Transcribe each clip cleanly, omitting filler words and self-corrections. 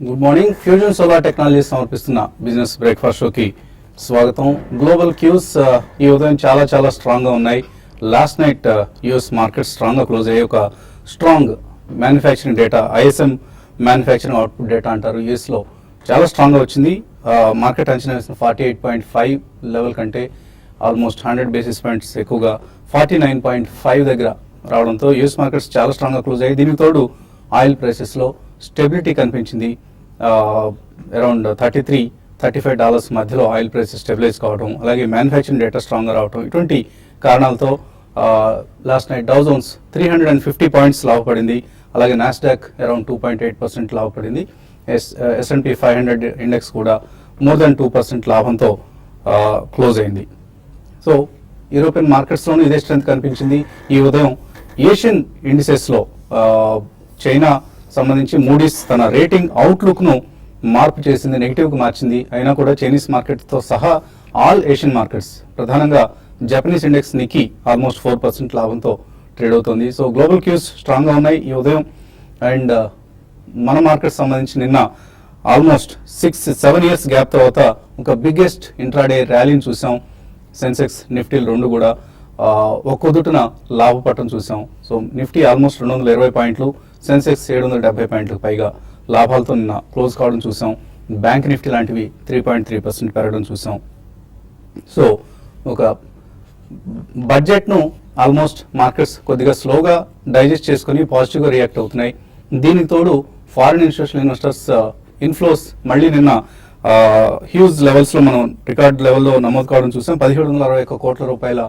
Good morning. Fusion solar technologies సమర్పిస్తున్న business breakfast షోకి స్వాగతం. గ్లోబల్ క్యూస్ ఈ ఉదయం చాలా స్ట్రాంగ్గా ఉన్నాయి. లాస్ట్ నైట్ యూఎస్ మార్కెట్ స్ట్రాంగ్గా క్లోజ్ అయ్యే ఒక strong manufacturing data, ISM manufacturing output data అంటారు, యూఎస్లో చాలా స్ట్రాంగ్గా వచ్చింది. మార్కెట్ అంచనా వేసిన 48.5 లెవెల్ కంటే ఆల్మోస్ట్ 100 బేసిస్ పాయింట్స్ ఎక్కువగా 49.5 దగ్గర రావడంతో యూఎస్ మార్కెట్స్ చాలా స్ట్రాంగ్గా క్లోజ్ అయ్యాయి. దీనికి తోడు ఆయిల్ ప్రైసెస్లో స్టెబిలిటీ కనిపించింది. అరౌండ్ $33-35 మధ్యలో ఆయిల్ ప్రైసెస్ స్టెబిలైజ్ కావడం, అలాగే మ్యానుఫ్యాక్చరింగ్ డేటా స్ట్రాంగ్గా రావడం, ఇటువంటి కారణాలతో last night Dow Jones 350 points లాభపడింది. అలాగే నాస్డాక్ అరౌండ్ 2.8% లాభపడింది. S&P 500 ఇండెక్స్ కూడా మోర్ దెన్ 2% లాభంతో క్లోజ్ అయింది. సో యూరోపియన్ మార్కెట్స్లోనూ ఇదే స్ట్రెంత్ కనిపించింది. ఈ ఉదయం ఏషియన్ ఇండిసెస్లో చైనా సంబంధించి మూడీస్ తన రేటింగ్ అవుట్లుక్ను మార్పు చేసింది, నెగిటివ్కి మార్చింది. అయినా కూడా చైనీస్ మార్కెట్తో సహా ఆల్ ఏషియన్ మార్కెట్స్, ప్రధానంగా జపనీస్ ఇండెక్స్ నిక్కీ ఆల్మోస్ట్ 4% లాభంతో ట్రేడ్ అవుతుంది. సో గ్లోబల్ క్యూస్ స్ట్రాంగ్గా ఉన్నాయి ఈ ఉదయం. అండ్ మన మార్కెట్ సంబంధించి నిన్న ఆల్మోస్ట్ 6-7 ఇయర్స్ గ్యాప్ తర్వాత ఒక బిగ్గెస్ట్ ఇంట్రాడే ర్యాలీని చూసాం. సెన్సెక్స్ నిఫ్టీలు రెండు కూడా ఒక్కొదుటిన లాభపడటం చూసాం. సో నిఫ్టీ ఆల్మోస్ట్ 220 పాయింట్లు, సెన్సెక్స్ 770 పాయింట్లకు పైగా లాభాలతో నిన్న క్లోజ్ కావడం చూసాం. బ్యాంక్ నిఫ్టీ లాంటివి 3.3% పెరగడం చూసాం. సో ఒక బడ్జెట్ను ఆల్మోస్ట్ మార్కెట్స్ కొద్దిగా స్లోగా డైజెస్ట్ చేసుకుని పాజిటివ్గా రియాక్ట్ అవుతున్నాయి. దీనికి తోడు ఫారిన్ ఇన్స్టిట్యూషనల్ ఇన్వెస్టర్స్ ఇన్ఫ్లోస్ మళ్ళీ నిన్న హ్యూజ్ లెవెల్స్లో మనం రికార్డ్ లెవెల్లో నమోదు కావడం చూసాం. 1761 కోట్ల రూపాయల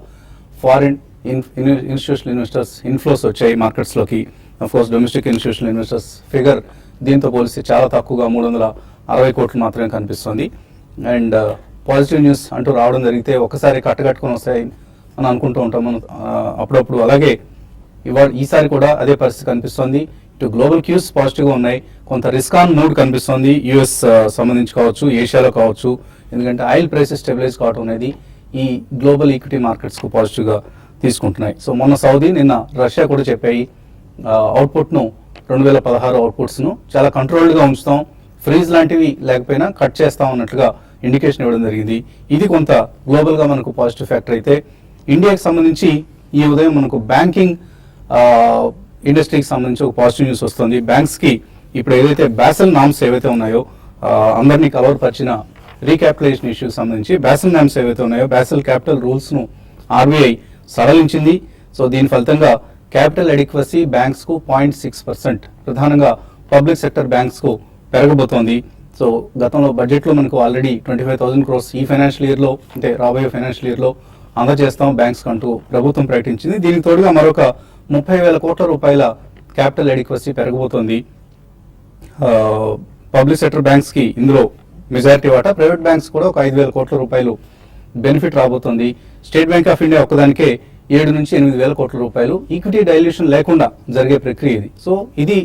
ఫారిన్ ఇన్స్టిట్యూషనల్ ఇన్వెస్టర్స్ ఇన్ఫ్లోస్ వచ్చాయి మార్కెట్స్లోకి. Of course domestic institutional investors figure దీంతో పోలిస్తే చాలా తక్కువగా 360 కోట్లు మాత్రమే కనిపిస్తుంది. అండ్ పాజిటివ్ న్యూస్ అంటూ రావడం జరిగితే ఒకసారి కట్టుకొని వస్తాయి అని అనుకుంటూ ఉంటాం మనం అప్పుడప్పుడు. అలాగే ఈసారి కూడా అదే పరిస్థితి కనిపిస్తుంది. ఇటు గ్లోబల్ క్యూస్ పాజిటివ్గా ఉన్నాయి, కొంత రిస్క్ ఆన్ మూడ్ కనిపిస్తుంది యూఎస్ సంబంధించి కావచ్చు, ఏషియాలో కావచ్చు. ఎందుకంటే ఆయిల్ ప్రైసెస్ స్టెబిలైజ్ కావడం అనేది ఈ గ్లోబల్ ఈక్విటీ మార్కెట్స్కు పాజిటివ్గా తీసుకుంటున్నాయి. సో మొన్న సౌదీ, నిన్న రష్యా కూడా చెప్పాయి అవుట్పుట్ను 2016 అవుట్పుట్స్ను చాలా కంట్రోల్డ్గా ఉంచుతాం, ఫ్రీజ్ లాంటివి లేకపోయినా కట్ చేస్తాం అన్నట్లుగా ఇండికేషన్ ఇవ్వడం జరిగింది. ఇది కొంత గ్లోబల్గా మనకు పాజిటివ్ ఫ్యాక్టర్ అయితే, ఇండియాకి సంబంధించి ఈ ఉదయం మనకు బ్యాంకింగ్ ఇండస్ట్రీకి సంబంధించి ఒక పాజిటివ్ న్యూస్ వస్తుంది. బ్యాంక్స్కి ఇప్పుడు ఏదైతే బాసెల్ నామ్స్ ఏవైతే ఉన్నాయో, అందరినీ కలవరపరిచిన రీక్యాపిటలైజేషన్ ఇష్యూకి సంబంధించి బాసెల్ నామ్స్ ఏవైతే ఉన్నాయో, బాసెల్ క్యాపిటల్ రూల్స్ను ఆర్బీఐ సడలించింది. సో దీని ఫలితంగా క్యాపిటల్ అడిక్వసీ బ్యాంక్స్కు 0.6%, ప్రధానంగా పబ్లిక్ సెక్టర్ బ్యాంక్స్కు పెరగబోతోంది. సో గతంలో బడ్జెట్లో మనకు ఆల్రెడీ 25,000 crores ఈ ఫైనాన్షియల్ ఇయర్లో, అంటే రాబోయే ఫైనాన్షియల్ ఇయర్లో అందజేస్తాం బ్యాంక్స్ అంటూ ప్రభుత్వం ప్రకటించింది. దీనికి తోడుగా మరొక 30,000 కోట్ల రూపాయల క్యాపిటల్ అడిక్వసీ పెరగబోతోంది. పబ్లిక్ సెక్టర్ బ్యాంక్స్కి ఇందులో మెజారిటీ వాటా, ప్రైవేట్ బ్యాంక్స్ కూడా ఒక 5,000 కోట్ల రూపాయలు బెనిఫిట్ రాబోతోంది. స్టేట్ బ్యాంక్ ఆఫ్ ఇండియా ఒక్కదానికే 7-8,000 కోట్ల రూపాయలు ఈక్విటీ డైల్యూషన్ లేకుండా జరిగే ప్రక్రియ ఇది. సో ఇది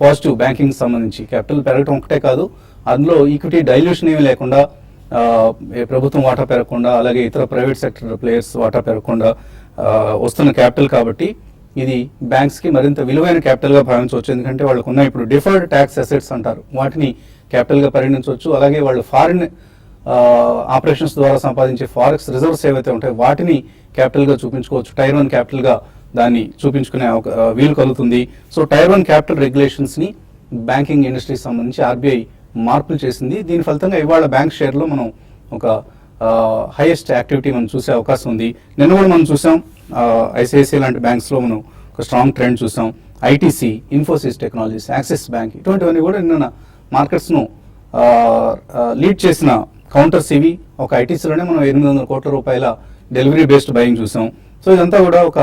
పాజిటివ్ బ్యాంకింగ్ సంబంధించి. క్యాపిటల్ పెరగడం ఒకటే కాదు, అందులో ఈక్విటీ డైల్యూషన్ ఏమీ లేకుండా, ప్రభుత్వం వాటా పెరగకుండా, అలాగే ఇతర ప్రైవేట్ సెక్టర్ ప్లేయర్స్ వాటా పెరగకుండా వస్తున్న క్యాపిటల్ కాబట్టి ఇది బ్యాంక్స్కి మరింత విలువైన క్యాపిటల్గా భావించవచ్చు. ఎందుకంటే వాళ్ళకు ఉన్న ఇప్పుడు డిఫర్డ్ ట్యాక్స్ అసెట్స్ అంటారు, వాటిని క్యాపిటల్గా పరిగణించవచ్చు. అలాగే వాళ్ళు ఫారిన్ ఆపరేషన్స్ ద్వారా సంపాదించే ఫారెక్స్ రిజర్వ్స్ ఏవైతే ఉంటాయో వాటిని క్యాపిటల్గా చూపించుకోవచ్చు. టైర్ 1 క్యాపిటల్గా దాన్ని చూపించుకునే వీలు కలుగుతుంది. సో టైర్ 1 క్యాపిటల్ రెగ్యులేషన్స్ని బ్యాంకింగ్ ఇండస్ట్రీకి సంబంధించి ఆర్బీఐ మార్పులు చేసింది. దీని ఫలితంగా ఇవాళ బ్యాంక్ షేర్లో మనం ఒక హైయెస్ట్ యాక్టివిటీ మనం చూసే అవకాశం ఉంది. నిన్న కూడా మనం చూసాం ఐసిఐసిఐ లాంటి బ్యాంక్స్లో మనం ఒక స్ట్రాంగ్ ట్రెండ్ చూసాం. ITC, Infosys technologies, axis bank, ఇటువంటివన్నీ కూడా నిన్న మార్కెట్స్ను లీడ్ చేసిన కౌంటర్స్ ఇవి. ఒక ఐటీసీలోనే మనం 800 కోట్ల రూపాయల డెలివరీ బేస్డ్ బయింగ్ చూసాం. సో ఇదంతా కూడా ఒక,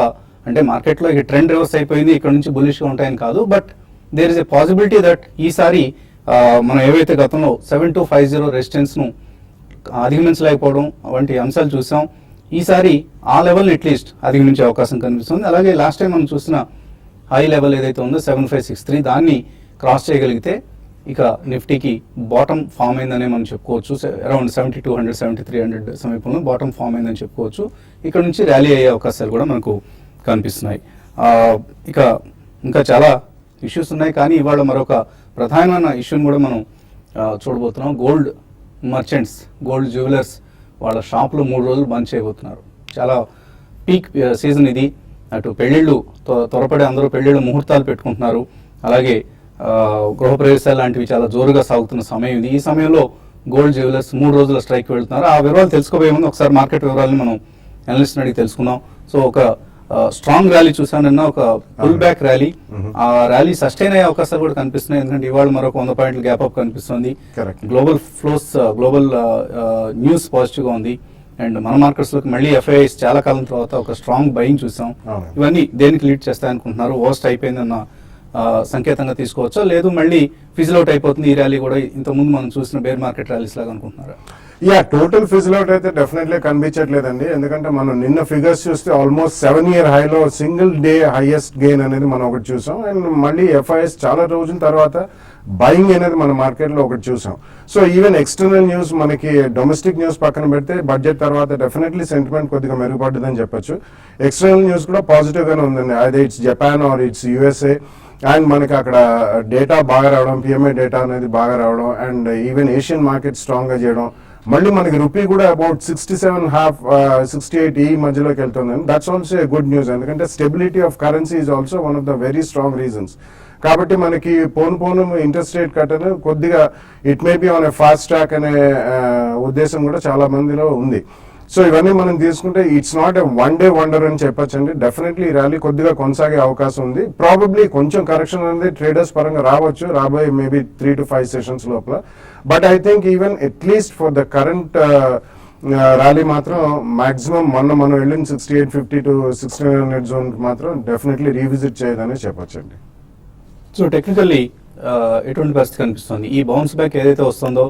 అంటే మార్కెట్లో ఈ ట్రెండ్ రివర్స్ అయిపోయింది, ఇక్కడ నుంచి బులిష్గా ఉంటాయని కాదు, but there is a possibility that ఈసారి మనం ఏవైతే గతంలో 7250 రెసిస్టెన్స్ను అధిగమించలేకపోవడం వంటి అంశాలు చూసాం, ఈసారి ఆ లెవెల్ని అట్లీస్ట్ అధిగమించే అవకాశం కనిపిస్తుంది. అలాగే లాస్ట్ టైం మనం చూసిన హై లెవెల్ ఏదైతే ఉందో 7563, దాన్ని క్రాస్ చేయగలిగితే ఇక నిఫ్టీకి బాటమ్ ఫామ్ అయిందనే మనం చెప్పుకోవచ్చు. అరౌండ్ 7200, 7300 సమీపంలో బాటమ్ ఫామ్ అయిందని చెప్పుకోవచ్చు. ఇక్కడ నుంచి ర్యాలీ అయ్యే అవకాశాలు కూడా మనకు కనిపిస్తున్నాయి. ఇంకా చాలా ఇష్యూస్ ఉన్నాయి, కానీ ఇవాళ మరొక ప్రధానమైన ఇష్యూని కూడా మనం చూడబోతున్నాం. గోల్డ్ మర్చెంట్స్, గోల్డ్ జ్యువెలర్స్ వాళ్ళ షాపులు 3 రోజులు బంద్ చేయబోతున్నారు. చాలా పీక్ సీజన్ ఇది. అటు పెళ్ళిళ్ళు త్వరపడి అందరూ పెళ్ళిళ్ళు ముహూర్తాలు పెట్టుకుంటున్నారు. అలాగే గృహప్రవేశాలు లాంటివి చాలా జోరుగా సాగుతున్న సమయం ఇది. ఈ సమయంలో గోల్డ్ జ్యువెలర్స్ 3 రోజుల స్ట్రైక్ వెళ్తున్నారు. ఆ వివరాలు తెలుసుకోబోయే ముందు ఒకసారి మార్కెట్ వివరాలను మనం అనలిస్ట్ అడిగి తెలుసుకుందాం. సో ఒక స్ట్రాంగ్ ర్యాలీ చూసానన్నా, ఒక పుల్ బ్యాక్ ర్యాలీ. ఆ ర్యాలీ సస్టైన్ అయ్యే అవకాశాలు కూడా కనిపిస్తున్నాయి. ఎందుకంటే ఇవాళ మరొక 100 పాయింట్ల గ్యాప్ అప్ కనిపిస్తుంది. Global flows, global news positive గా ఉంది. అండ్ మన మార్కెట్స్ లోకి మళ్ళీ ఎఫ్ఐఐస్ చాలా కాలం తర్వాత ఒక స్ట్రాంగ్ బయింగ్ చూసాం. ఇవన్నీ దేనికి లీడ్ చేస్తాయనుకుంటున్నారు? వర్స్ట్ అయిపోయిందన్న సంకేతంగా తీసుకోవచ్చా, లేదు మళ్ళీ ఫిజిల్ అవుట్ అయిపోతుంది ఈ ర్యాలీ కూడా ఇంతకుముందు మనం చూసిన బేర్ మార్కెట్ ర్యాలీస్ లాగా అనుకుంటున్నారా? టోటల్ ఫిజిల్ అవుట్ అయితే డెఫినెట్లీ కనిపించట్లేదండి. ఎందుకంటే మనం నిన్న ఫిగర్స్ చూస్తే ఆల్మోస్ట్ 7 year హైలో సింగిల్ డే హైయెస్ట్ గెయిన్ అనేది మనం ఒకటి చూసాం. అండ్ మళ్ళీ ఎఫ్ఐఎస్ చాలా రోజుల తర్వాత బయింగ్ అనేది మన మార్కెట్లో ఒకటి చూసాం. సో ఈవెన్ ఎక్స్టర్నల్ న్యూస్, మనకి డొమెస్టిక్ న్యూస్ పక్కన పెడితే బడ్జెట్ తర్వాత డెఫినెట్లీ సెంటిమెంట్ కొద్దిగా మెరుగుపడ్డదని చెప్పొచ్చు. ఎక్స్టర్నల్ న్యూస్ కూడా పాజిటివ్ గానే ఉందండి. అదే it's Japan or it's USA. And మనకి అక్కడ డేటా బాగా రావడం, పిఎంఐ డేటా అనేది బాగా రావడం, and even Asian market strong గా చేయడం. మళ్ళీ మనకి రూపీ కూడా అబౌట్ 67.5-68 ఈ మధ్యలోకి వెళ్తుంది. That's also a good news. ఎందుకంటే stability of currency is also one of the very strong reasons. కాబట్టి మనకి పోను ఇంట్రెస్ట్ రేట్ కట్ అనేది కొద్దిగా it may be on a fast track అనే ఉద్దేశం కూడా చాలా మందిలో ఉంది. సో ఇవన్నీ మనం తీసుకుంటే it's not a one day wonder అని చెప్పొచ్చండి. డెఫినెట్లీ ఈ ర్యాలీ కొద్దిగా కొనసాగే అవకాశం ఉంది. ప్రాబబ్లీ కొంచెం కరెక్షన్ అనేది ట్రేడర్స్ పరంగా రావచ్చు రాబోయే మేబీ 3 to 5 సెషన్స్ లోపల. But I think even at least for the current rally మాత్రం మాక్సిమం మనం వెళ్ళిన 6850 to 6900 జోన్ మాత్రం డెఫినెట్లీ రీవిజిట్ చేయదని చెప్పొచ్చండి. సో టెక్నికల్లీ ఎటువంటి పరిస్థితి కనిపిస్తుంది? ఈ బౌన్స్ బ్యాక్ ఏదైతే వస్తుందో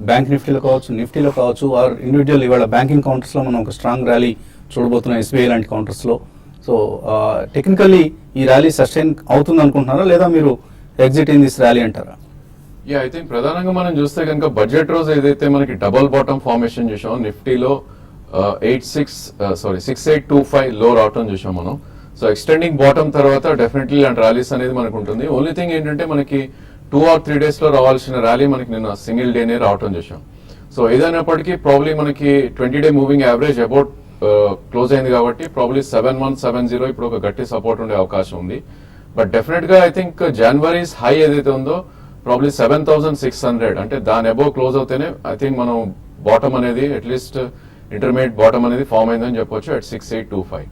బ్యాంక్ నిఫ్టీలో కావచ్చు, నిఫ్టీలో కావచ్చు, ఆర్ ఇండివిజువల్ ఇవాళ బ్యాంకింగ్ కౌంటర్స్ లో మనం ఒక స్ట్రాంగ్ ర్యాలీ చూడబోతున్నాం ఎస్బీఐ లాంటి కౌంటర్స్ లో. సో టెక్నికల్లీ ఈ ర్యాలీ సస్టైన్ అవుతుంది అనుకుంటున్నారా, లేదా మీరు ఎగ్జిట్ ఇన్ దిస్ ర్యాలీ అంటారా? ఐ థింక్ ప్రధానంగా మనం చూస్తే కనుక బడ్జెట్ రోజు ఏదైతే మనకి డబుల్ బాటమ్ ఫార్మేషన్ చూసాం, నిఫ్టీలో 6825 లో రావటం చూసాం మనం. సో ఎక్స్టెండింగ్ బాటమ్ తర్వాత డెఫినెట్లీ ఇలాంటి ర్యాలీస్ అనేది మనకు ఉంటుంది. ఓన్లీ థింగ్ ఏంటంటే మనకి 2 or 3 days లో రావాల్సిన ర్యాలీ మనకి నిన్న సింగిల్ డేనే రావటం చూసాం. సో ఏదైనప్పటికీ ప్రాబ్లీ మనకి 20-day moving average about close అయింది కాబట్టి ప్రాబ్లీ 7170 ఇప్పుడు ఒక గట్టి సపోర్ట్ ఉండే అవకాశం ఉంది. బట్ డెఫినెట్ గా ఐ థింక్ జనవరీస్ హై ఏదైతే ఉందో ప్రాబ్లీ 7600, అంటే దాని అబౌవ్ క్లోజ్ అవుతేనే ఐ థింక్ మనం బాటమ్ అనేది అట్లీస్ట్ ఇంటర్మీడియట్ బాటమ్ అనేది ఫామ్ అయిందని చెప్పొచ్చు at 6825.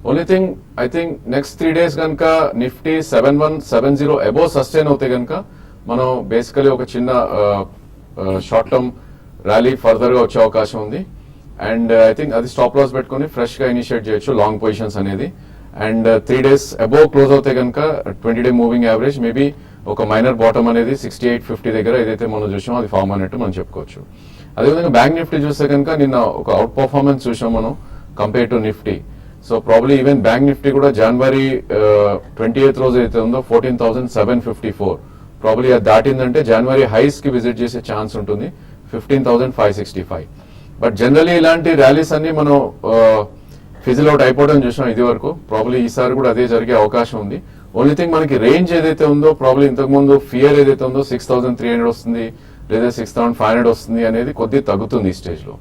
Only thing I think next 3 days కనుక నిఫ్టీ 7170 అబౌవ్ సస్టైన్ అవుతే కనుక మనం బేసికలీ ఒక చిన్న షార్ట్ టర్మ్ ర్యాలీ ఫర్దర్ గా వచ్చే అవకాశం ఉంది. అండ్ ఐ థింక్ అది స్టాప్ లాస్ పెట్టుకుని ఫ్రెష్ గా ఇనిషియేట్ చేయొచ్చు లాంగ్ పొజిషన్స్ అనేది. అండ్ 3 days అబౌవ్ క్లోజ్ అవుతే కనుక 20-day మూవింగ్ యావరేజ్ మేబీ ఒక మైనర్ బాటమ్ అనేది 6850 దగ్గర ఏదైతే మనం చూసామో అది ఫామ్ అయినట్టు మనం చెప్పుకోవచ్చు. అదేవిధంగా బ్యాంక్ నిఫ్టీ చూస్తే కనుక నిన్న ఒక అవుట్ పర్ఫార్మెన్స్ చూసాం మనం compare to Nifty. So probably even bank Nifty కూడా జనవరి 28th రోజు అయితే ఉందో 14,754 ప్రాబ్లీ అది దాటిందంటే జనవరి హైస్ కి విజిట్ చేసే ఛాన్స్ ఉంటుంది 15,565. బట్ జనరలీ ఇలాంటి ర్యాలీస్ అన్ని మనం ఫిజిల్ అవుట్ అయిపోవడం చూసాం ఇది వరకు. ప్రాబ్లీ ఈసారి కూడా అదే జరిగే అవకాశం ఉంది. ఓన్లీ థింగ్ మనకి రేంజ్ ఏదైతే ఉందో ప్రాబ్లీ ఇంతకు ముందు ఫియర్ ఏదైతే ఉందో 6,300 వస్తుంది లేదా 6,500 వస్తుంది అనేది కొద్దిగా తగ్గుతుంది ఈ స్టేజ్ లో.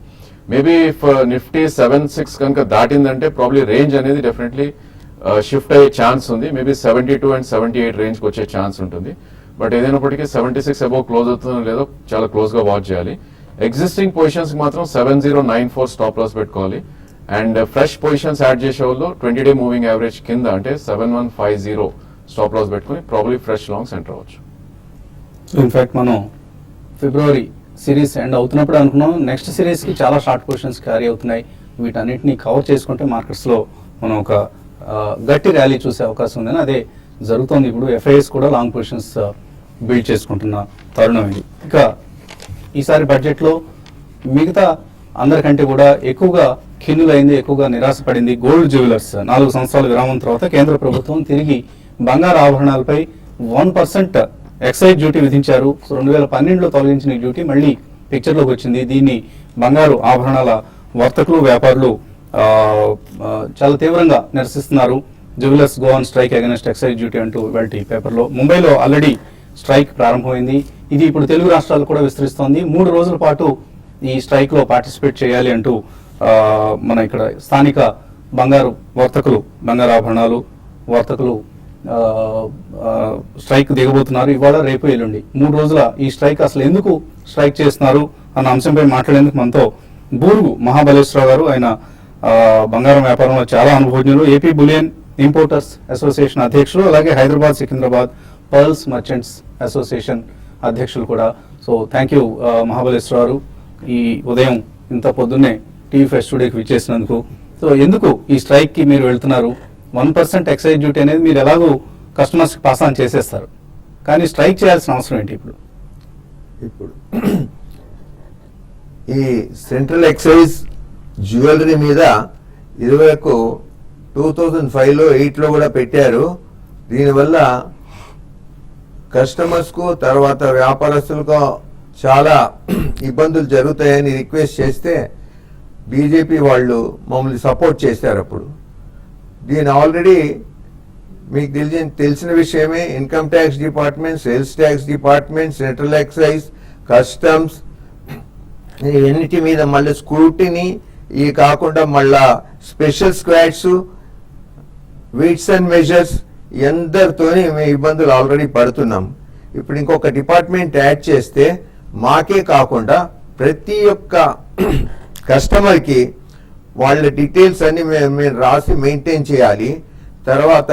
మేబీ ఇఫ్ నిఫ్టీ 76 కనుక దాటిందంటే ప్రాబ్లీ రేంజ్ అనేది డెఫినెట్లీ షిఫ్ట్ అయ్యే ఛాన్స్ ఉంది. మేబీ 72 and 78 రేంజ్ కి వచ్చే ఛాన్స్ ఉంటుంది. బట్ ఏదైనప్పటికీ 76 అబౌవ్ క్లోజ్ అవుతుందో లేదో చాలా క్లోజ్ గా వాచ్ చేయాలి. ఎగ్జిస్టింగ్ పొజిషన్స్ మాత్రం 7094 స్టాప్ లాస్ పెట్టుకోవాలి. అండ్ ఫ్రెష్ పొజిషన్స్ యాడ్ చేసే వాళ్ళు 20-day మూవింగ్ యావరేజ్ కింద అంటే 7150 స్టాప్ లాస్ పెట్టుకుని ప్రాబ్లీ ఫ్రెష్ లాంగ్స్ ఎంటర్ అవ్వచ్చు. సో ఇన్ఫాక్ట్ మనం ఫిబ్రవరి సిరీస్ ఎండ్ అవుతున్నప్పుడు అనుకున్నాం నెక్స్ట్ సిరీస్ కి చాలా షార్ట్ పొజిషన్స్ క్యారీ అవుతున్నాయి. వీటన్నిటిని కవర్ చేసుకుంటే మార్కెట్స్ లో మనం ఒక గట్టి ర్యాలీ చూసే అవకాశం ఉందని అదే జరుగుతోంది. ఇప్పుడు ఎఫ్ఐఎస్ కూడా లాంగ్ పొజిషన్స్ బిల్డ్ చేసుకుంటున్న తరుణం ఇది. ఇక ఈసారి బడ్జెట్ లో మిగతా అందరికంటే కూడా ఎక్కువగా ఖిన్నులైంది, ఎక్కువగా నిరాశపడింది గోల్డ్ జ్యువెలర్స్. 4 సంవత్సరాల విరామం తర్వాత కేంద్ర ప్రభుత్వం తిరిగి బంగారు ఆభరణాలపై 1% ఎక్సైజ్ డ్యూటీ విధించారు. 2012లో తొలగించిన ఈ డ్యూటీ మళ్ళీ పిక్చర్ లోకి వచ్చింది. దీన్ని బంగారు ఆభరణాల వర్తకులు, వ్యాపారులు చాలా తీవ్రంగా నిరసిస్తున్నారు. Jewellers go on strike against excise duty అంటూ ఇవాల్టి పేపర్లో. ముంబైలో ఆల్రెడీ స్ట్రైక్ ప్రారంభమైంది. ఇది ఇప్పుడు తెలుగు రాష్ట్రాలు కూడా విస్తరిస్తోంది. 3 రోజుల పాటు ఈ స్ట్రైక్ లో పార్టిసిపేట్ చేయాలి అంటూ మన ఇక్కడ స్థానిక బంగారు వర్తకులు, బంగారు ఆభరణాలు వర్తకులు స్ట్రైక్ దిగబోతున్నారు. ఇవాళ, రేపు, ఎల్లుండి 3 రోజుల ఈ స్ట్రైక్ అసలు ఎందుకు స్ట్రైక్ చేస్తున్నారు అన్న అంశంపై మాట్లాడేందుకు మనతో బూరుగు మహాబలేశ్వరరావు గారు. ఆయన బంగారం వ్యాపారంలో చాలా అనుభవజ్ఞులు, ఏపీ బులియన్ ఇంపోర్టర్స్ అసోసియేషన్ అధ్యక్షులు, అలాగే Hyderabad Secunderabad pearls merchants association అధ్యక్షులు కూడా. సో థ్యాంక్ యూ మహాబలేశ్వరరావు గారు, ఈ ఉదయం ఇంత పొద్దున్నే టీవీ ఫైవ్ స్టూడియోకి విచ్చేసినందుకు. సో ఎందుకు ఈ స్ట్రైక్ కి మీరు వెళ్తున్నారు? 1% ఎక్సైజ్ డ్యూటీ అనేది మీరు ఎలాగో కస్టమర్స్కి పాస్ ఆన్ చేసేస్తారు, కానీ స్ట్రైక్ చేయాల్సిన అవసరం ఏంటి ఇప్పుడు? ఈ సెంట్రల్ ఎక్సైజ్ జ్యువెలరీ మీద ఇదివరకు 2005లో 8లో కూడా పెట్టారు. దీనివల్ల కస్టమర్స్కు తర్వాత వ్యాపారస్తులకు చాలా ఇబ్బందులు జరుగుతాయని రిక్వెస్ట్ చేస్తే బీజేపీ వాళ్ళు మమ్మల్ని సపోర్ట్ చేశారు. అప్పుడు దీని ఆల్రెడీ మీకు తెలిసిన విషయమే, income tax department, sales tax department, central excise, customs ఇవన్నిటి మీద మళ్ళీ స్క్రూటినీ, ఇవి కాకుండా మళ్ళా special squads, weights and measures ఎందరితోని మేము ఇబ్బందులు ఆల్రెడీ పడుతున్నాం. ఇప్పుడు ఇంకొక డిపార్ట్మెంట్ యాడ్ చేస్తే మాకే కాకుండా ప్రతి ఒక్క కస్టమర్కి వాళ్ళ డీటెయిల్స్ అన్ని మేము రాసి మెయింటైన్ చేయాలి. తర్వాత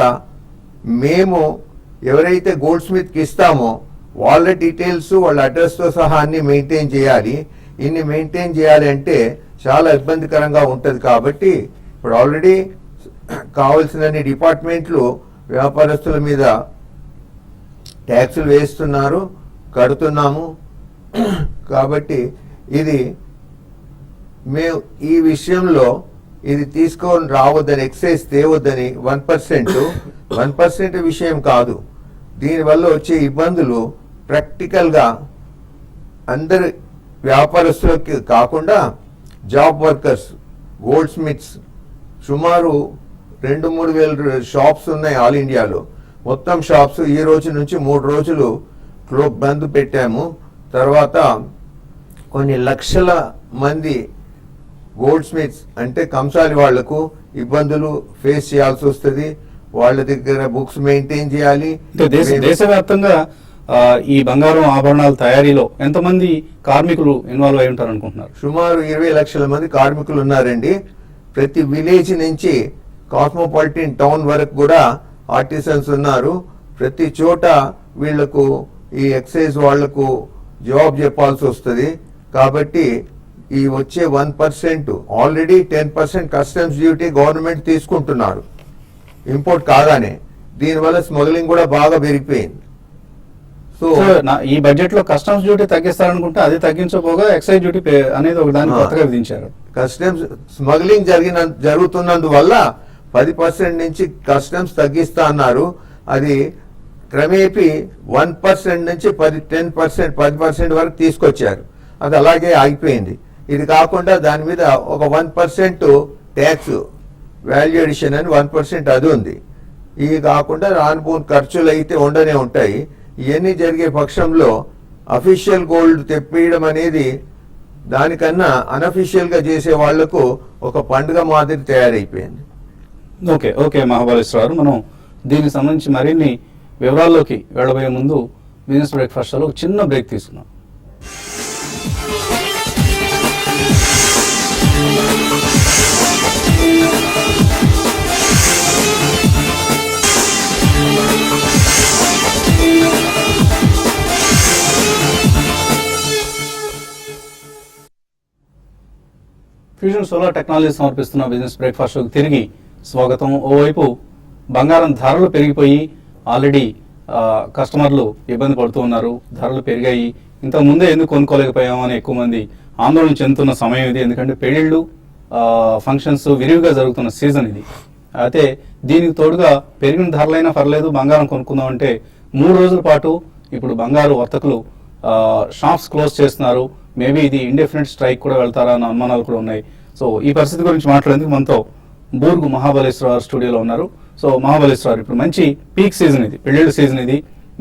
మేము ఎవరైతే గోల్డ్ స్మిత్కి ఇస్తామో వాళ్ళ డీటెయిల్స్, వాళ్ళ అడ్రస్తో సహా అన్ని మెయింటైన్ చేయాలి. ఇన్ని మెయింటైన్ చేయాలి అంటే చాలా ఇబ్బందికరంగా ఉంటుంది. కాబట్టి ఇప్పుడు ఆల్రెడీ కావాల్సిన డిపార్ట్మెంట్లు వ్యాపారస్తుల మీద ట్యాక్సులు వేస్తున్నారు, కడుతున్నాము. కాబట్టి ఇది మేము ఈ విషయంలో ఇది తీసుకొని రావద్దని, ఎక్సైజ్ తేవద్దని 1% విషయం కాదు. దీనివల్ల వచ్చే ఇబ్బందులు ప్రాక్టికల్గా అందరి వ్యాపారస్తులకి కాకుండా జాబ్ వర్కర్స్, గోల్డ్ స్మిత్స్ సుమారు 2-3 వేల షాప్స్ ఉన్నాయి ఆల్ ఇండియాలో. మొత్తం షాప్స్ ఈ రోజు నుంచి 3 రోజులు బంద్ పెట్టాము. తర్వాత కొన్ని లక్షల మంది గోల్డ్ స్మిత్స్ అంటే కంసాలి వాళ్లకు ఇబ్బందులు ఫేస్ చేయాల్సి వస్తుంది. వాళ్ళ దగ్గర బుక్స్ మెయింటైన్ చేయాలి. దేశవ్యాప్తంగా ఈ బంగారం ఆభరణాల తయారీలో ఎంతమంది కార్మికులు ఇన్వాల్వ్ అయి ఉంటారు అనుకుంటున్నారు? సుమారు 20 లక్షల మంది కార్మికులు ఉన్నారండి. ప్రతి విలేజ్ నుంచి కాస్మోపాలిటన్ టౌన్ వరకు కూడా ఆర్టిసన్స్ ఉన్నారు. ప్రతి చోట వీళ్లకు ఈ ఎక్సైజ్ వాళ్లకు జవాబు చెప్పాల్సి వస్తుంది. కాబట్టి ఈ వచ్చే 1% ఆల్రెడీ 10% కస్టమ్స్ డ్యూటీ గవర్నమెంట్ తీసుకుంటున్నారు ఇంపోర్ట్ కాగానే. దీనివల్ల స్మగ్లింగ్ కూడా బాగా పెరిగిపోయింది. సో ఈ బడ్జెట్ లో కస్టమ్స్ డ్యూటీ తగ్గిస్తారనుకుంటే అది తగ్గించకపోగా ఎక్సైజ్ డ్యూటీ అనేది ఒక దాన్ని కొత్తగా విధించారు. కస్టమ్స్ స్మగ్లింగ్ జరుగుతున్నందువల్ల 10% నుంచి కస్టమ్స్ తగ్గిస్తా అన్నారు. అది క్రమేపీ 1% నుంచి 10% వరకు తీసుకొచ్చారు. అది అలాగే ఆగిపోయింది. ఇది కాకుండా దాని మీద ఒక 1% ట్యాక్స్ వాల్యూ అడిషన్ అని 1% అది ఉంది. ఇది కాకుండా రానుపోని ఖర్చులు అయితే ఉండనే ఉంటాయి. ఇవన్నీ జరిగే పక్షంలో అఫీషియల్ గోల్డ్ తెప్పియడం అనేది దానికన్నా అనఫీషియల్ గా చేసే వాళ్లకు ఒక పండుగ మాదిరి తయారైపోయింది. ఓకే మహాబలేశ్వరరావు, మనం దీనికి సంబంధించి మరిన్ని వివరాల్లోకి వెళ్ళబోయే ముందు బిజినెస్ బ్రేక్ఫాస్ట్ లో ఒక చిన్న బ్రేక్ తీసుకున్నాం. ఫ్యూజన్ సోలార్ టెక్నాలజీ సమర్పిస్తున్న బిజినెస్ బ్రేక్ఫాస్ట్ షోకి తిరిగి స్వాగతం. ఓవైపు బంగారం ధరలు పెరిగిపోయి ఆల్రెడీ కస్టమర్లు ఇబ్బంది పడుతూ ఉన్నారు. ధరలు పెరిగాయి, ఇంత ముందే ఎందుకు కొనుక్కోలేకపోయాము అని ఎక్కువ మంది ఆందోళన చెందుతున్న సమయం ఇది. ఎందుకంటే పెళ్లిళ్ళు, ఫంక్షన్స్ విరివిగా జరుగుతున్న సీజన్ ఇది. అయితే దీనికి తోడుగా పెరిగిన ధరలైనా పర్లేదు బంగారం కొనుక్కుందాం అంటే 3 రోజుల పాటు ఇప్పుడు బంగారు వర్తకులు షాప్స్ క్లోజ్ చేస్తున్నారు. మేబీ ఇది ఇండెఫినెట్ స్ట్రైక్ కూడా వెళ్తారా అన్న అనుమానాలు కూడా ఉన్నాయి. సో ఈ పరిస్థితి గురించి మాట్లాడేందుకు మనతో బూర్గు మహాబలేశ్వరరావు స్టూడియోలో ఉన్నారు. సో మహాబలేశ్వరరావు, ఇప్పుడు మంచి పీక్ సీజన్ ఇది, పెళ్లిళ్ళ సీజన్ ఇది.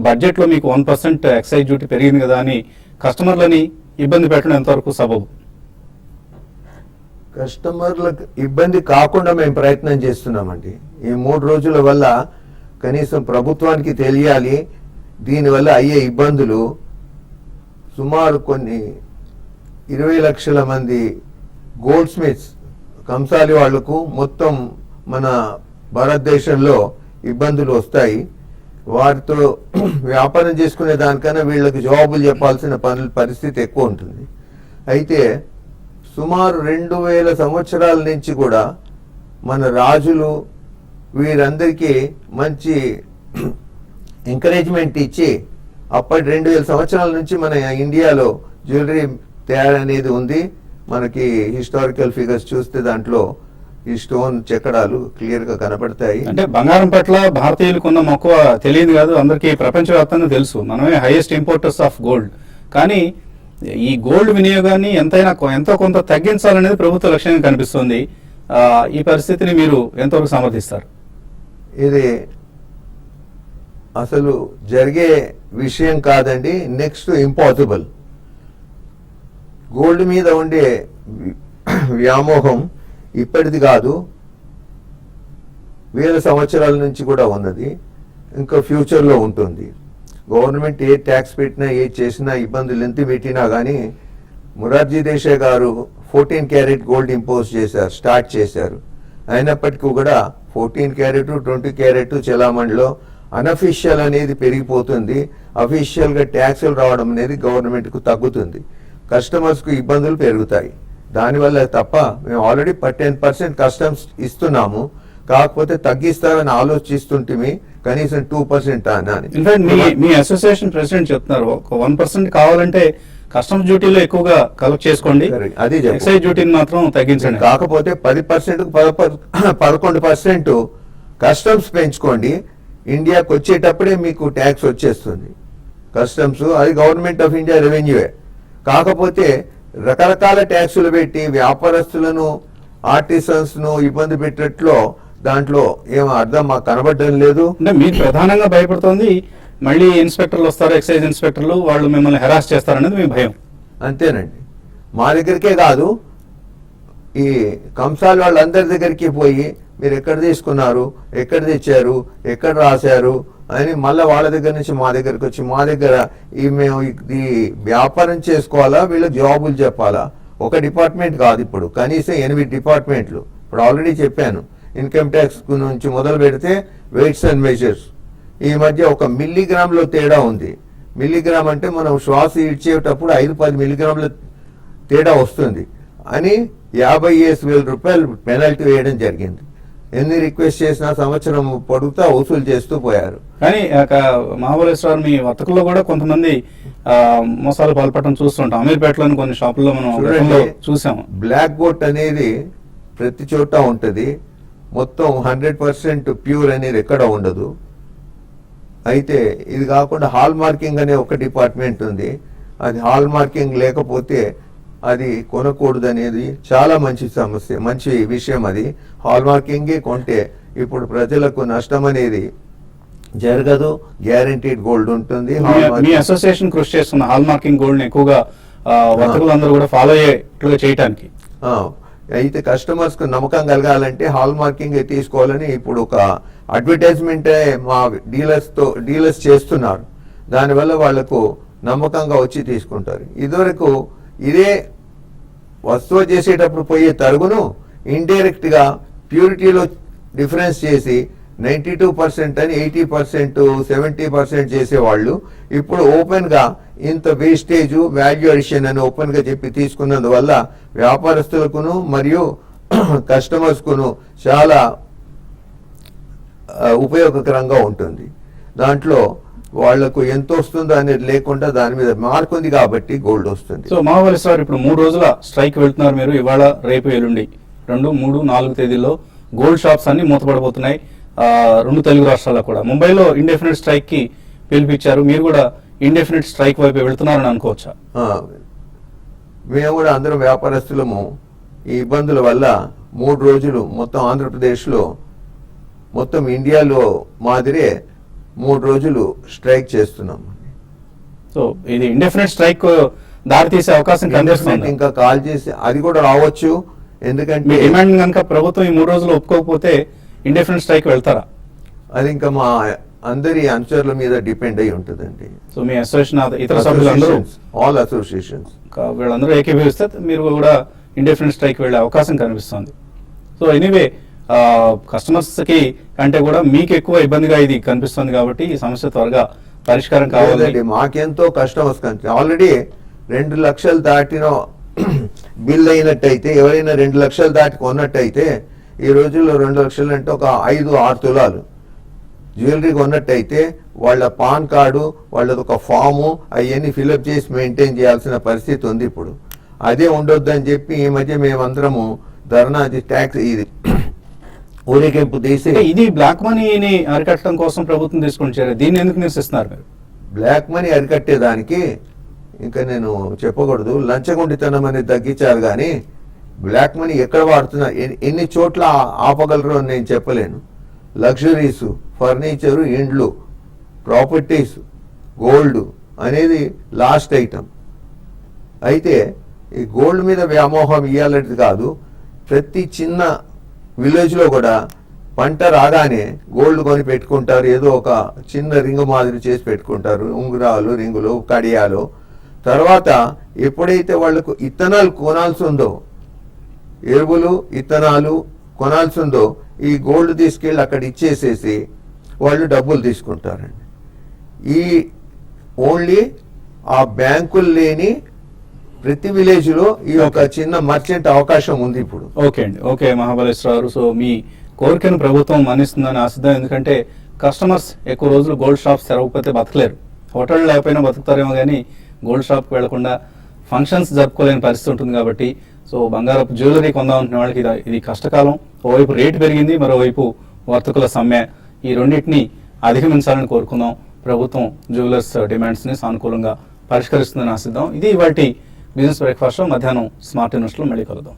బడ్జెట్లో మీకు 1% ఎక్సైజ్ డ్యూటీ పెరిగింది కదా అని కస్టమర్లని ఇబ్బంది పెట్టడం ఎంతవరకు సబబు? కస్టమర్లకు ఇబ్బంది కాకుండా మేము ప్రయత్నం చేస్తున్నామండి. ఈ 3 రోజుల వల్ల కనీసం ప్రభుత్వానికి తెలియాలి దీనివల్ల అయ్యే ఇబ్బందులు. సుమారు కొన్ని 20 లక్షల మంది గోల్డ్ స్మిత్స్ కంసాలి వాళ్లకు మొత్తం మన భారతదేశంలో ఇబ్బందులు వస్తాయి. వారితో వ్యాపారం చేసుకునే దానికన్నా వీళ్ళకి జవాబులు చెప్పాల్సిన పరిస్థితి ఎక్కువ ఉంటుంది. అయితే సుమారు 2000 సంవత్సరాల నుంచి కూడా మన రాజులు వీరందరికీ మంచి ఎంకరేజ్మెంట్ ఇచ్చి అప్పటి 2000 సంవత్సరాల నుంచి మన ఇండియాలో జ్యువెలరీ తయారు అనేది ఉంది. మనకి హిస్టారికల్ ఫిగర్స్ చూస్తే దాంట్లో ఈ స్టోన్ చెక్కడాలు క్లియర్ గా కనపడతాయి. అంటే బంగారం పట్ల భారతీయులకు ఉన్న మక్కువ తెలియదు కాదు, అందరికీ ప్రపంచవ్యాప్తంగా తెలుసు. మనమే హైయెస్ట్ ఇంపోర్టర్స్ ఆఫ్ గోల్డ్. కానీ ఈ గోల్డ్ వినియోగాన్ని ఎంతో కొంత తగ్గించాలనేది ప్రభుత్వ లక్ష్యంగా కనిపిస్తుంది. ఈ పరిస్థితిని మీరు ఎంతవరకు సమర్థిస్తారు? ఇది అసలు జరిగే విషయం కాదండి. Next impossible. గోల్డ్ మీద ఉండే వ్యామోహం ఇప్పటిది కాదు, 1000 సంవత్సరాల నుంచి కూడా ఉన్నది, ఇంకా ఫ్యూచర్లో ఉంటుంది. గవర్నమెంట్ ఏ ట్యాక్స్ పెట్టినా ఏ చేసినా ఇబ్బందులు ఎంత పెట్టినా కానీ మొరార్జీ దేశాయ్ గారు 14 క్యారెట్ గోల్డ్ ఇంపోజ్ చేశారు, స్టార్ట్ చేశారు. అయినప్పటికీ కూడా 14 క్యారెట్ 20 క్యారెట్ చలామణిలో అనఫిషియల్ అనేది పెరిగిపోతుంది. అఫీషియల్గా ట్యాక్సులు రావడం అనేది గవర్నమెంట్కు తగ్గుతుంది, కస్టమర్స్కు ఇబ్బందులు పెరుగుతాయి. దానివల్ల తప్ప మేము ఆల్రెడీ 10% కస్టమ్స్ ఇస్తున్నాము, కాకపోతే తగ్గిస్తారని ఆలోచిస్తుంటే కనీసం 2% అని. ఇన్ఫాక్ట్ మీ అసోసియేషన్ ప్రెసిడెంట్ చెప్తున్నారు, ఒక 1% కావాలంటే కస్టమ్స్ డ్యూటీలో ఎక్కువగా కలెక్ట్ చేసుకోండి, అది ఎక్సైజ్ డ్యూటీని మాత్రం తగ్గించండి. కాకపోతే 10% 11% కస్టమ్స్ పెంచుకోండి. ఇండియాకి వచ్చేటప్పుడే మీకు ట్యాక్స్ వచ్చేస్తుంది కస్టమ్స్, అది గవర్నమెంట్ ఆఫ్ ఇండియా రెవెన్యూయే. కాకపోతే రకరకాల ట్యాక్సులు పెట్టి వ్యాపారస్తులను ఆర్టిసన్స్ ను ఇబ్బంది పెట్టట్లో దాంట్లో ఏం అర్థం మాకు కనబడడం లేదు. అంటే మీరు ప్రధానంగా భయపడుతోంది మళ్ళీ ఇన్స్పెక్టర్లు వస్తారు, ఎక్సైజ్ ఇన్స్పెక్టర్లు, వాళ్ళు మిమ్మల్ని హెరాస్ చేస్తారనేది మీ భయం. అంతేనండి. మా దగ్గరికే కాదు, ఈ కంసాల వాళ్ళందరి దగ్గరికి పోయి మీరు ఎక్కడ తీసుకున్నారు, ఎక్కడ తెచ్చారు, ఎక్కడ రాశారు అని మళ్ళీ వాళ్ళ దగ్గర నుంచి మా దగ్గరకు వచ్చి మా దగ్గర మేము ఇది వ్యాపారం చేసుకోవాలా, వీళ్ళకి జాబులు చెప్పాలా. ఒక డిపార్ట్మెంట్ కాదు, ఇప్పుడు కనీసం 8 డిపార్ట్మెంట్లు. ఇప్పుడు ఆల్రెడీ చెప్పాను, ఇన్కమ్ ట్యాక్స్ నుంచి మొదలు పెడితే వెయిట్స్ అండ్ మెజర్స్. ఈ మధ్య 1 మిల్లీగ్రామ్లో తేడా ఉంది. మిల్లీగ్రామ్ అంటే మనం శ్వాస ఇడ్చేటప్పుడు 5-10 మిల్లీగ్రాముల తేడా వస్తుంది అని 50,000 రూపాయలు పెనాల్టీ వేయడం జరిగింది. ఎన్ని రిక్వెస్ట్ చేసినా సంవత్సరం పొడుగుతా వసూలు చేస్తూ పోయారు. కానీ మహాబలేశ్వర్ మీ వర్తకుల్లో కూడా కొంతమంది మోసాలు పాల్పడటం చూస్తుంటాం. అమీర్పేటలోని కొన్ని షాపుల్లో మనం చూసాము. బ్లాక్ గోట్ అనేది ప్రతి చోట ఉంటుంది, మొత్తం 100% ప్యూర్ అనేది ఎక్కడ ఉండదు. అయితే ఇది కాకుండా హాల్ మార్కింగ్ అనే ఒక డిపార్ట్మెంట్ ఉంది. అది హాల్ మార్కింగ్ లేకపోతే అది కొనకూడదు అనేది చాలా మంచి సమస్య, మంచి విషయం. అది హాల్ మార్కింగే కొంటే ఇప్పుడు ప్రజలకు నష్టం అనేది జరగదు, గ్యారంటీడ్ గోల్డ్ ఉంటుంది. మీ అసోసియేషన్ కృషి చేస్తున్న హాల్ మార్కింగ్ గోల్డ్ ఎక్కువగా వర్తకులందరూ కూడా ఫాలో అయ్యేట్లుగా చేయడానికి. అయితే కస్టమర్స్ కు నమ్మకం కలగాలంటే హాల్ మార్కింగ్ తీసుకోవాలని ఇప్పుడు ఒక అడ్వర్టైజ్మెంట్ మా డీలర్స్ చేస్తున్నారు. దానివల్ల వాళ్లకు నమ్మకంగా వచ్చి తీసుకుంటారు. ఇదివరకు ఇదే వస్తువు చేసేటప్పుడు పోయే తరుగును ఇండైరెక్ట్ గా ప్యూరిటీలో డిఫరెన్స్ చేసి 92% అని 80%, 70% చేసేవాళ్ళు ఇప్పుడు ఓపెన్ గా ఇంత వేస్టేజ్, వాల్యూ అడిషన్ అని ఓపెన్ గా చెప్పి తీసుకున్నందువల్ల వ్యాపారస్తులకును మరియు కస్టమర్స్ కును చాలా ఉపయోగకరంగా ఉంటుంది. దాంట్లో వాళ్లకు ఎంత వస్తుందో అనేది లేకుండా దాని మీద మార్క్ ఉంది కాబట్టి గోల్డ్ వస్తుంది. సో మహాబలేశ్వర్ ఇప్పుడు 3 రోజుల స్ట్రైక్ వెళ్తున్నారు మీరు. ఇవాళ, రేపు, ఎల్లుండి 2, 3, 4 తేదీల్లో గోల్డ్ షాప్స్ అన్ని మూతపడబోతున్నాయి 2 తెలుగు రాష్ట్రాల్లో కూడా. ముంబైలో ఇండెఫినెట్ స్ట్రైక్ కి పిలిపించారు, మీరు కూడా ఇండెఫినెట్ స్ట్రైక్ వైపు వెళ్తున్నారని అనుకోవచ్చా? మేము కూడా అందరం వ్యాపారస్తులము ఈ ఇబ్బందుల వల్ల 3 రోజులు మొత్తం ఆంధ్రప్రదేశ్లో, మొత్తం ఇండియాలో మాదిరే 3 రోజులు స్ట్రైక్ చేస్తున్నాం. సో ఇది ఇండెఫినెట్ స్ట్రైక్ దారి తీసే అవకాశం కనిపిస్తుంది. ఇంకా కాల్ చేసి అది కూడా రావచ్చు. ఎందుకంటే మీ డిమాండ్ కనుక ప్రభుత్వం ఈ 3 రోజులు ఒప్పుకోకపోతే ఇండెఫినెట్ స్ట్రైక్ వెళ్తారా? అది ఇంకా మా అందరి అనుచరుల మీద డిపెండ్ అయి ఉంటుందండి. సో మీ అసోసియేషన్ ఇతర సభ్యులందరూ ఆల్ అసోసియేషన్స్ వీళ్ళందరూ ఏకీభవిస్తే మీరు కూడా ఇండెఫినెట్ స్ట్రైక్ వెళ్ళే అవకాశం కనిపిస్తుంది. సో ఎనీవే కస్టమర్స్ కి కంటే కూడా మీకు ఎక్కువ ఇబ్బందిగా ఇది కనిపిస్తుంది కాబట్టి ఈ సమస్య త్వరగా పరిష్కారం కావాలండి. మాకెంతో కష్టం వస్తుంది. ఆల్రెడీ 2 లక్షలు దాటిన బిల్ అయినట్టయితే, ఎవరైనా 2 లక్షలు దాటి కొన్నట్టయితే, ఈ రోజుల్లో 2 లక్షలు అంటే ఒక 5-6 తులాలు జ్యువెలరీ కొన్నట్టయితే వాళ్ళ పాన్ కార్డు, వాళ్ళది ఒక ఫాము, అవన్నీ ఫిలప్ చేసి మెయింటైన్ చేయాల్సిన పరిస్థితి ఉంది. ఇప్పుడు అదే ఉండొద్దని చెప్పి ఈ మధ్య మేమందరము ధర్నా ట్యాక్స్ ఇది ఊరేగింపు తీసి, ఇది బ్లాక్ మనీని అరికట్టడం కోసం ప్రభుత్వం తీసుకుని చర్య, దీన్ని ఎందుకు నిరసిస్తున్నారు మీరు? బ్లాక్ మనీ అరికట్టేదానికి ఇంకా నేను చెప్పకూడదు, లంచగొండితనం అనేది తగ్గించారు. కానీ బ్లాక్ మనీ ఎక్కడ వాడుతున్నారు, ఎన్ని చోట్ల ఆపగలరు అని నేను చెప్పలేను. లగ్జరీస్, ఫర్నిచరు, ఇండ్లు, ప్రాపర్టీస్, గోల్డ్ అనేది లాస్ట్ ఐటమ్. అయితే ఈ గోల్డ్ మీద వ్యామోహం ఇవ్వాలనేది కాదు. ప్రతి చిన్న విలేజ్లో కూడా పంట రాగానే గోల్డ్ కొని పెట్టుకుంటారు. ఏదో ఒక చిన్న రింగు మాదిరి చేసి పెట్టుకుంటారు, ఉంగరాలు, రింగులు, కడియాలు. తర్వాత ఎప్పుడైతే వాళ్లకు ఇత్తనాలు కొనాల్సి ఉందో, ఎరువులు, ఇత్తనాలు కొనాల్సి ఉందో, ఈ గోల్డ్ తీసుకెళ్ళి అక్కడ ఇచ్చేసేసి వాళ్ళు డబ్బులు తీసుకుంటారండి. ఈ ఓన్లీ ఆ బ్యాంకులు లేని ప్రతి విలేజ్ లో ఈ యొక్క చిన్న మర్చెంట్ అవకాశం ఉంది ఇప్పుడు. ఓకే అండి, ఓకే మహాబలేశ్వర గారు. సో మీ కోరికను ప్రభుత్వం మన్నిస్తుందని ఆశిద్దాం. ఎందుకంటే కస్టమర్స్ ఎక్కువ రోజులు గోల్డ్ షాప్స్ తెరవకపోతే బతకలేరు. హోటల్ లేకపోయినా బతుకుతారేమో కానీ గోల్డ్ షాప్కి వెళ్లకుండా ఫంక్షన్స్ జరుపుకోలేని పరిస్థితి ఉంటుంది. కాబట్టి సో బంగారపు జ్యువెలరీ కొందామనుకునే వాళ్ళకి ఇది కష్టకాలం. ఓవైపు రేటు పెరిగింది, మరోవైపు వర్తకుల సమ్మె. ఈ రెండింటిని అధిగమించాలని కోరుకుందాం. ప్రభుత్వం జ్యువెలర్స్ డిమాండ్స్ని సానుకూలంగా పరిష్కరిస్తుందని ఆశిద్దాం. ఇది ఇవాల్టి బిజినెస్ బ్రేక్ఫాస్ట్. మధ్యాహ్నం స్మార్ట్ న్యూస్లో మళ్ళీ కలుద్దాం.